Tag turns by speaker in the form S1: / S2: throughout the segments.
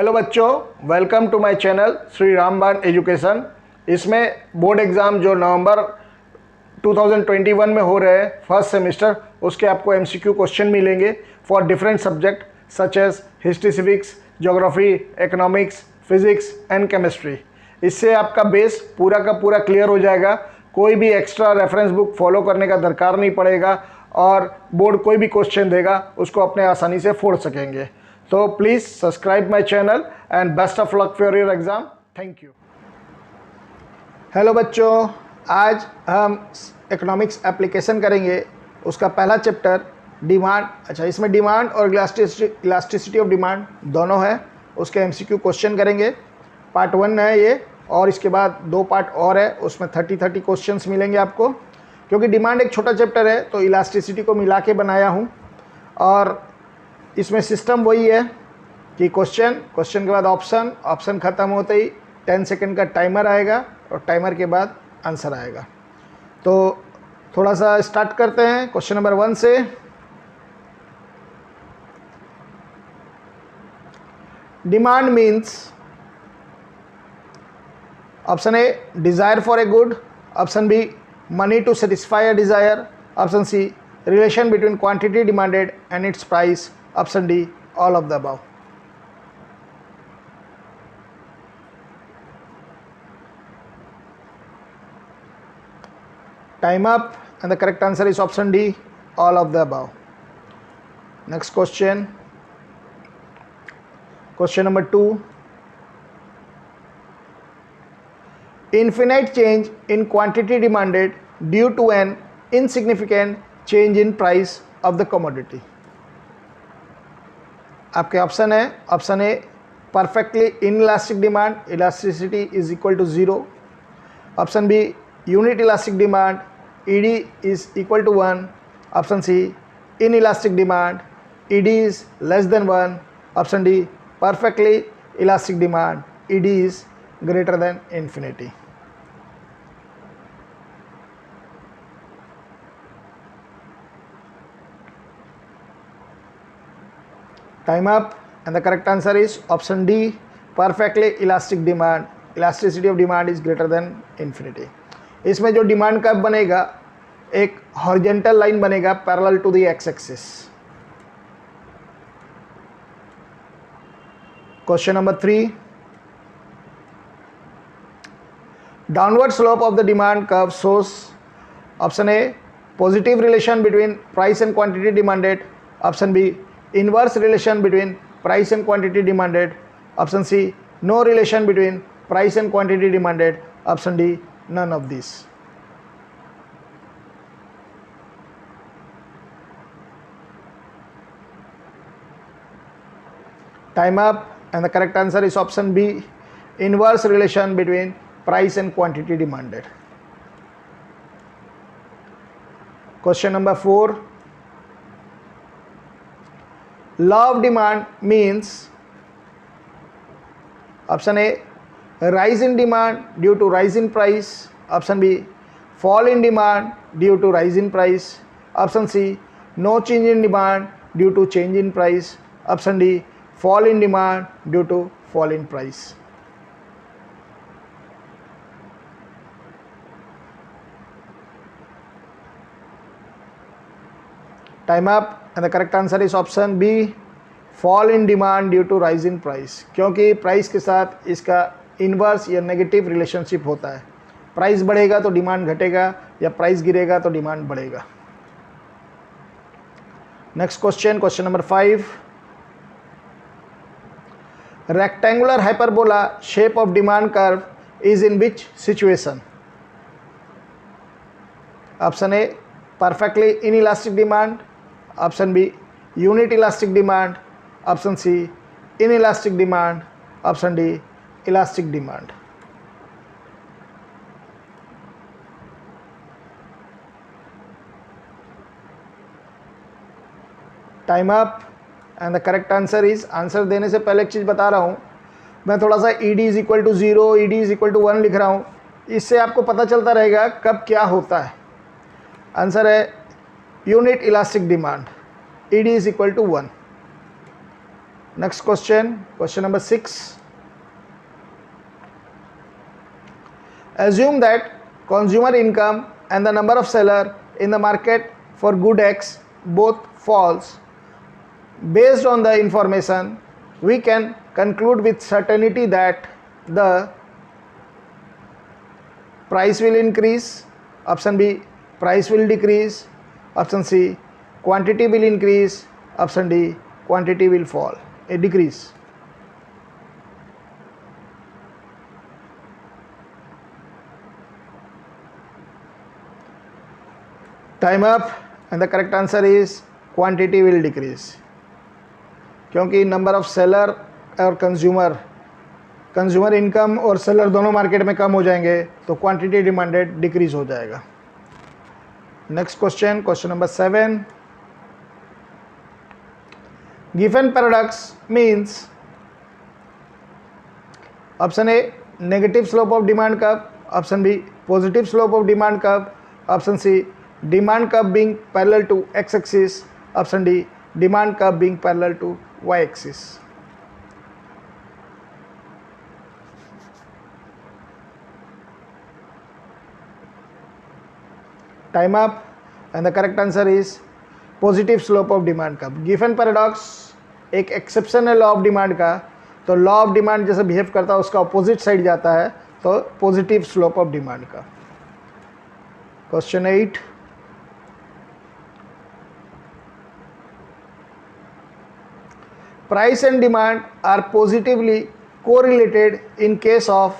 S1: Hello बच्चों, welcome to my channel Shri Ramban education. इसमें board exam जो नवंबर 2021 में हो रहे हैं फर्स्ट सेमेस्टर, उसके आपको एमसीक्यू क्वेश्चन मिलेंगे for different subject such as history, civics, geography, economics, physics and chemistry. इससे आपका बेस पूरा का पूरा क्लियर हो जाएगा। कोई भी एक्स्ट्रा रेफरेंस बुक फॉलो करने का दरकार नहीं पड़ेगा और बोर्ड कोई भी क्वेश्चन देगा उसको अपने आसानी से फोड़ सकेंगे। तो please subscribe my channel and best of luck for your exam. Thank you. Hello बच्चों, आज हम इकोनॉमिक्स एप्लीकेशन करेंगे। उसका पहला चैप्टर डिमांड। अच्छा, इसमें डिमांड और इलास्टिसिटी ऑफ डिमांड दोनों है। उसके एमसीक्यू क्वेश्चन करेंगे। पार्ट 1 है ये, और इसके बाद 2 पार्ट और है, उसमें 30 क्वेश्चंस मिलेंगे आपको। क्योंकि डिमांड एक छोटा चैप्टर है तो इलास्टिसिटी को मिला के बनाया हूँ। और इसमें सिस्टम वही है कि क्वेश्चन के बाद ऑप्शन ख़त्म होते ही 10 सेकंड का टाइमर आएगा और टाइमर के बाद आंसर आएगा। तो थोड़ा सा स्टार्ट करते हैं क्वेश्चन नंबर 1 से। Demand means option A desire for a good, option B money to satisfy a desire, option C relation between quantity demanded and its price, option D all of the above. Time up, and the correct answer is option D, all of the above. Next question. Question number 2. Infinite change in quantity demanded due to an insignificant change in price of the commodity. आपके option है, option A perfectly inelastic demand, elasticity is equal to 0, option B unit elastic demand, ED is equal to 1, option C inelastic demand, ED is less than 1, option D perfectly elastic demand, ED is greater than infinity. Time up, and the correct answer is option D, perfectly elastic demand. Elasticity of demand is greater than infinity. इसमें जो demand curve बनेगा एक horizontal line बनेगा parallel to the X axis. Question number 3. Downward slope of the demand curve shows option A positive relation between price and quantity demanded, option B inverse relation between price and quantity demanded, option C no relation between price and quantity demanded, option D none of these. Time up, and the correct answer is option B, inverse relation between price and quantity demanded. Question number 4. Law of demand means option A rise in demand due to rise in price, option B fall in demand due to rise in price, option C no change in demand due to change in price, option D fall in demand due to fall in price. Time up, and the correct answer is option B, fall in demand due to rise in price. क्योंकि price के साथ इसका inverse या negative relationship होता है। Price बढ़ेगा तो demand घटेगा, या प्राइस गिरेगा तो डिमांड बढ़ेगा। Next question, question number 5. Rectangular hyperbola shape of demand curve is in which situation? Option A perfectly inelastic demand, option B unit elastic demand, option C inelastic demand, option D elastic demand. Time up, and the correct answer is, answer देने से पहले एक चीज़ बता रहा हूँ, मैं थोड़ा सा ED is equal to 0, ED is equal to 1 लिख रहा हूँ। इससे आपको पता चलता रहेगा कब क्या होता है। आंसर है unit elastic demand, ED is equal to 1। Next question, question number 6. Assume that consumer income and the number of seller in the market for good X both falls. Based on the information, we can conclude with certainty that the price will increase. Option B, price will decrease. Option C, quantity will increase. Option D, quantity will fall, a decrease. Time up, and the correct answer is quantity will decrease. क्योंकि number of seller और consumer income और seller दोनों market में कम हो जाएंगे तो quantity demanded decrease हो जाएगा. Next question, question number 7. गिवन paradox means option A negative slope of demand curve, option B positive slope of demand curve, option C demand curve being parallel to x axis, option D demand curve being parallel to y axis. Time up, and the correct answer is positive slope of demand curve. Given paradox एक exception है law of demand का, तो law of demand जैसे behave करता है उसका opposite side जाता है, तो पॉजिटिव स्लोप ऑफ डिमांड का. Question 8. Price and demand are positively correlated in case of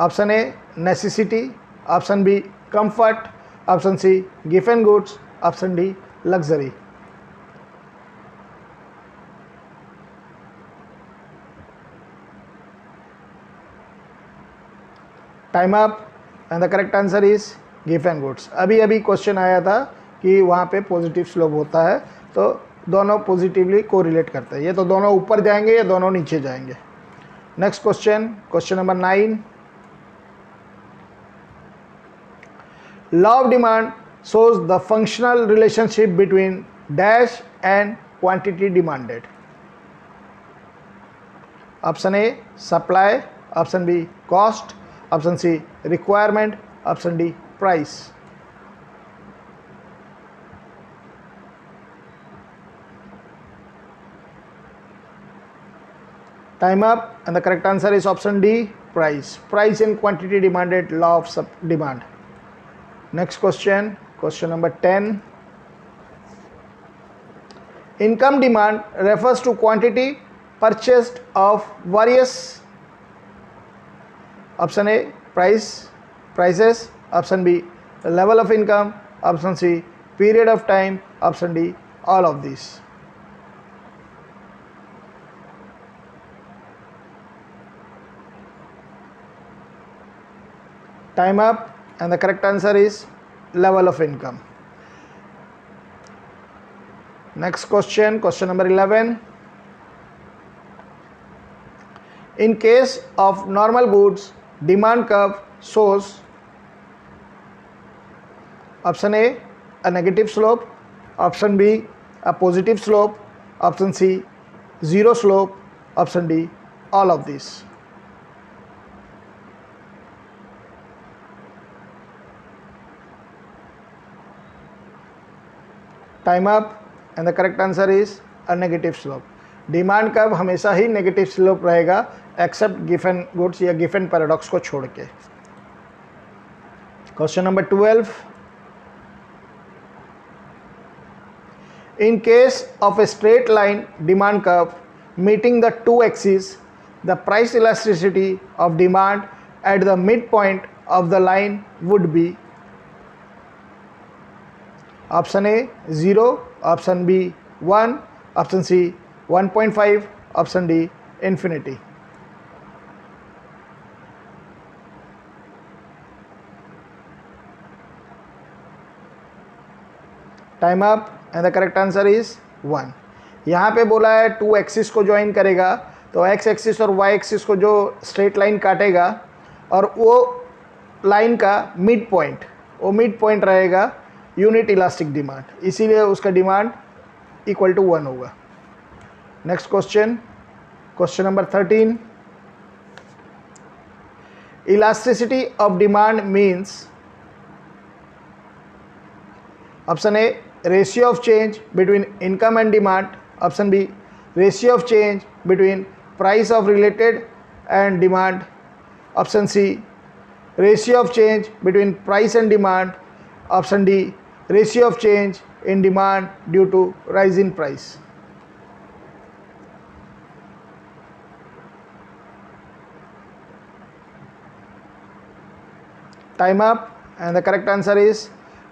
S1: option A necessity, option B comfort, option C given goods, option D luxury. Time up, and the correct answer is given goods. अभी अभी question आया था कि वहाँ पे positive slope होता है, तो दोनों पॉजिटिवली कोरिलेट करते हैं. ये तो दोनों ऊपर जाएंगे या दोनों नीचे जाएंगे. Next question, question number 9. Law of demand shows the functional relationship between dash and quantity demanded. Option A supply, option B cost, option C requirement, option D price. Time up, and the correct answer is option D price. Price and quantity demanded, law of demand. Next question, question number 10. Income demand refers to quantity purchased of various, option A prices, option B level of income, option C period of time, option D all of these. Time up, and the correct answer is level of income. Next question, question number 11. In case of normal goods, demand curve shows option A negative slope, option B a positive slope, option C zero slope, option D all of these. Time up, and the correct answer is a negative slope. Demand curve हमेशा ही negative slope रहेगा except गिवन goods या गिवन paradox को छोड़ के. Question number 12. In case of a straight line demand curve meeting the two axis, the price elasticity of demand at the mid point of the line would be option A 0, option B 1, option C 1.5, option D infinity. Time up, and the correct answer is 1. यहाँ पे बोला है 2 axis को join करेगा, तो X axis और Y axis को जो स्ट्रेट लाइन काटेगा और वो लाइन का मिड पॉइंट रहेगा यूनिट इलास्टिक डिमांड, इसीलिए उसका डिमांड इक्वल टू 1 होगा. Next question, question number 13, elasticity of demand means option A ratio of change between income and demand, option B ratio of change between price of related and demand, option C ratio of change between price and demand, option D ratio of change in demand due to rise in price. Time up, and the correct answer is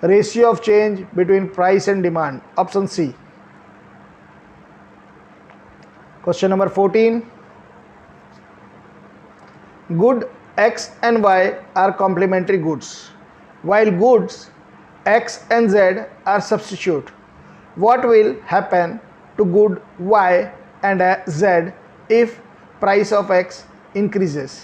S1: ratio of change between price and demand, option C. Question number 14, good X and Y are complementary goods, while goods X and Z are substitute. What will happen to good Y and Z if price of X increases?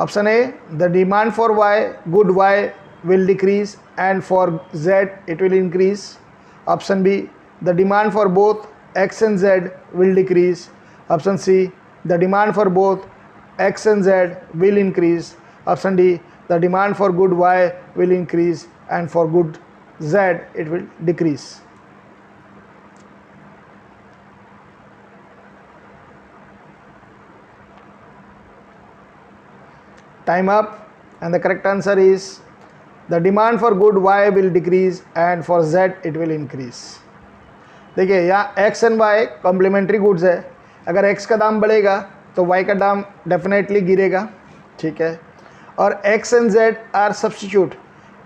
S1: Option A, the demand for Y, good Y will decrease, and for Z it will increase. Option B, the demand for both X and Z will decrease. Option C, the demand for both X and Z will increase. Option D, the demand for good Y will increase, and for good Z it will decrease. Time up, and the correct answer is the demand for good Y will decrease and for Z it will increase. देखिए यहाँ X and Y complementary goods है, अगर X का दाम बढ़ेगा तो Y का दाम डेफिनेटली गिरेगा, ठीक है, और X and Z are substitute.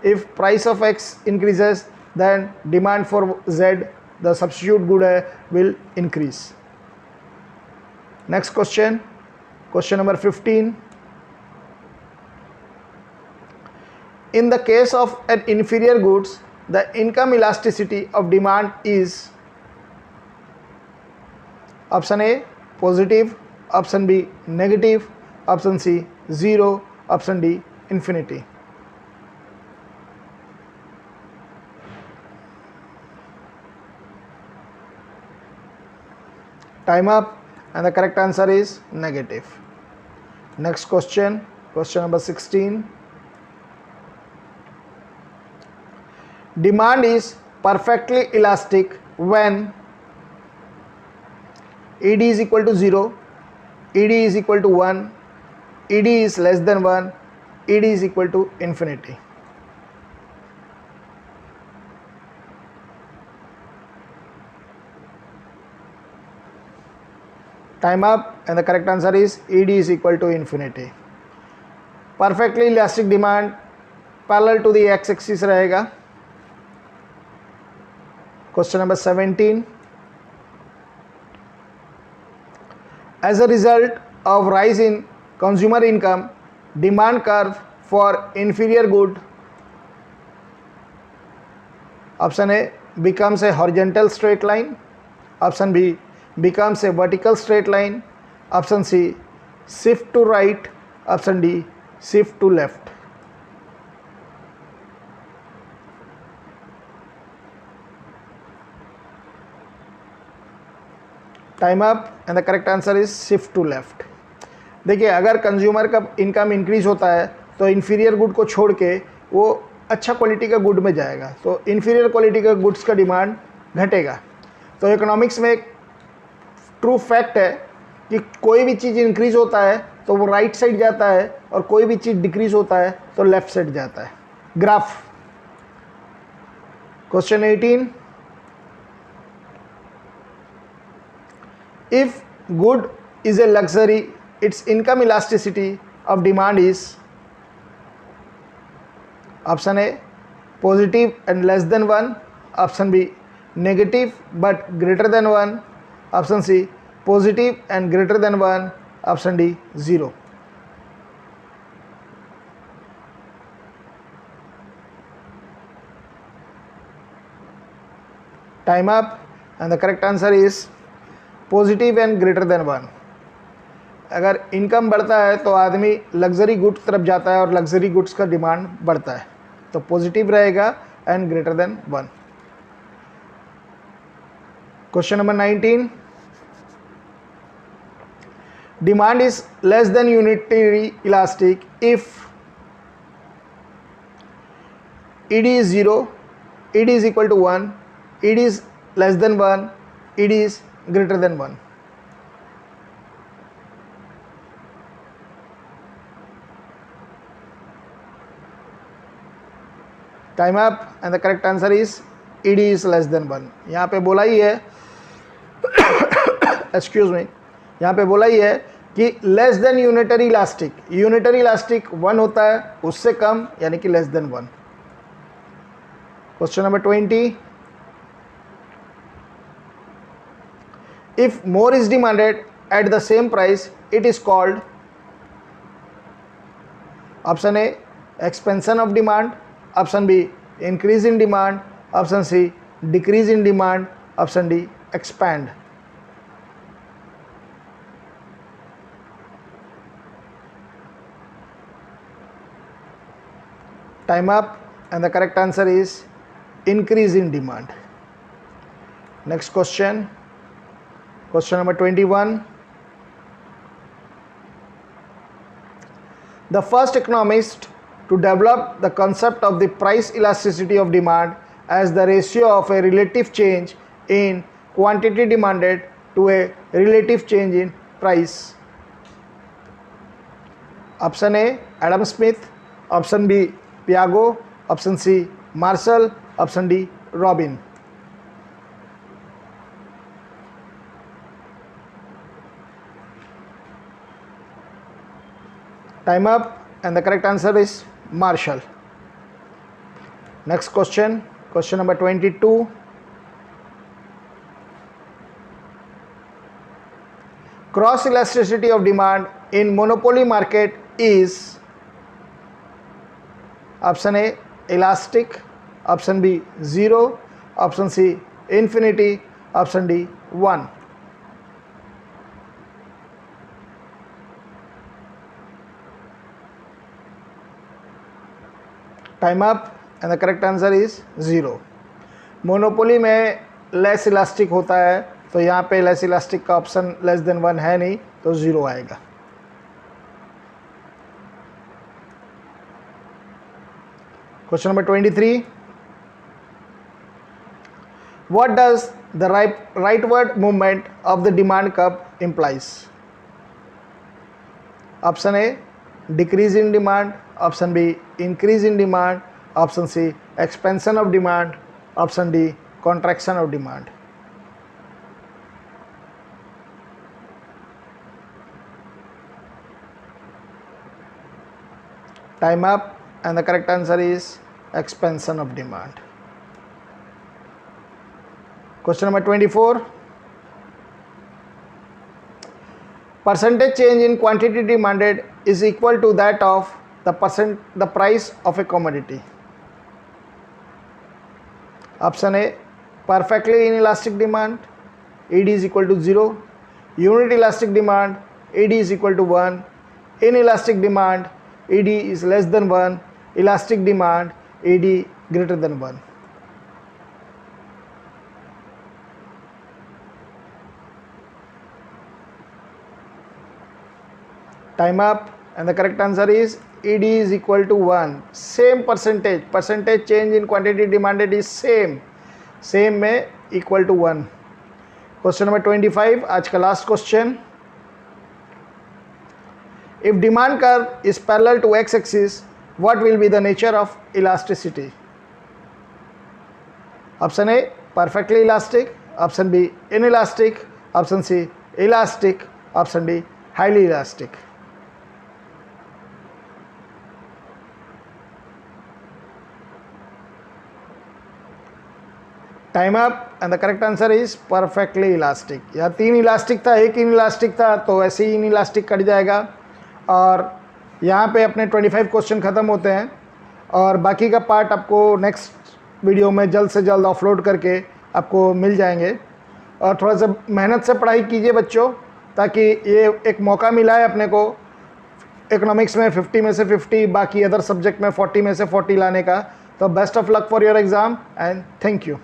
S1: If price of X increases, then demand for Z, the substitute good will increase. Next question, question number 15. In the case of an inferior goods, the income elasticity of demand is option A positive, option B negative, option C 0, option D infinity. Time up, and the correct answer is negative. Next question, question number 16. Demand is perfectly elastic when ED is equal to 0, ED is equal to 1, ED is less than 1, ED is equal to infinity. Time up, and the correct answer is ED is equal to infinity. Perfectly elastic demand parallel to the x-axis रहेगा. Question number 17. As a result of rise in consumer income, demand curve for inferior good, option A becomes a horizontal straight line, option B becomes a vertical straight line, option C shift to right, option D shift to left. Time up, and the correct answer is shift to left. देखिए अगर consumer का income increase होता है तो inferior good को छोड़ के वो अच्छा क्वालिटी का गुड में जाएगा, तो इन्फीरियर क्वालिटी का गुड्स का डिमांड घटेगा. तो इकोनॉमिक्स में एक ट्रू फैक्ट है कि कोई भी चीज़ इंक्रीज होता है तो वो राइट साइड जाता है और कोई भी चीज़ डिक्रीज होता है तो लेफ्ट साइड जाता है. Graph. Question 18. If good is a luxury, its income elasticity of demand is option A positive and less than 1, option B negative but greater than 1, option C positive and greater than 1, option D 0. Time up, and the correct answer is positive and greater than 1. अगर income बढ़ता है तो आदमी luxury goods तरफ जाता है और luxury goods का डिमांड बढ़ता है, तो पॉजिटिव रहेगा and greater than 1. Question number 19, demand is less then unitary elastic if ED is 0, ED is equal to 1, ED is less than 1, ED is greater than 1. Time up and the correct answer is ED is less than 1. यहाँ पे बोला ही है excuse me, यहाँ पे बोला ही है कि less than unitary elastic 1 होता है, उससे कम यानी कि less than 1. Question number 20. If more is demanded at the same price, it is called option A, expansion of demand, option B, increase in demand, option C, decrease in demand, option D, expand. Time up and the correct answer is increase in demand. Next question, question number 21. The first economist to develop the concept of the price elasticity of demand as the ratio of a relative change in quantity demanded to a relative change in price. Option A, Adam Smith, option B, Piaget, option C, Marshall, option D, Robin. Time up and the correct answer is Marshall. Next question, question number 22. Cross elasticity of demand in monopoly market is option A, elastic, option B, 0, option C, infinity, option D, 1. Time up and the correct answer is 0. Monopoly में less elastic होता है, तो यहाँ पे less elastic का option less than 1 है नहीं, तो 0 आएगा. Question number 23. What does the rightward movement of the demand curve implies? Option A, decrease in demand, option B, increase in demand, option C, expansion of demand, option D, contraction of demand. Time up and the correct answer is expansion of demand. Question number 24. Percentage change in quantity demanded is equal to that of the price of a commodity. Option A, perfectly inelastic demand, ED is equal to 0. Unit elastic demand, ED is equal to 1. Inelastic demand, ED is less than 1. Elastic demand, ED greater than 1. Time up and the correct answer is ED is equal to 1. Same percentage change in quantity demanded is same में equal to 1. Question number 25, आज का last question. If demand curve is parallel to x-axis, what will be the nature of elasticity? Option A, perfectly elastic, option B, inelastic, option C, elastic, option D, highly elastic. Time up and the correct answer is perfectly elastic. यहाँ 3 elastic था, 1 inelastic था, तो ऐसे ही inelastic cut जाएगा. और यहाँ पे अपने 25 क्वेश्चन ख़त्म होते हैं और बाकी का पार्ट आपको नेक्स्ट वीडियो में जल्द से जल्द अपलोड करके आपको मिल जाएंगे. और थोड़ा सा मेहनत से पढ़ाई कीजिए बच्चों, ताकि ये एक मौका मिला है अपने को इकोनॉमिक्स में 50 में से 50, बाकी अदर सब्जेक्ट में 40 में से 40 लाने का. तो best of luck for your exam and thank you.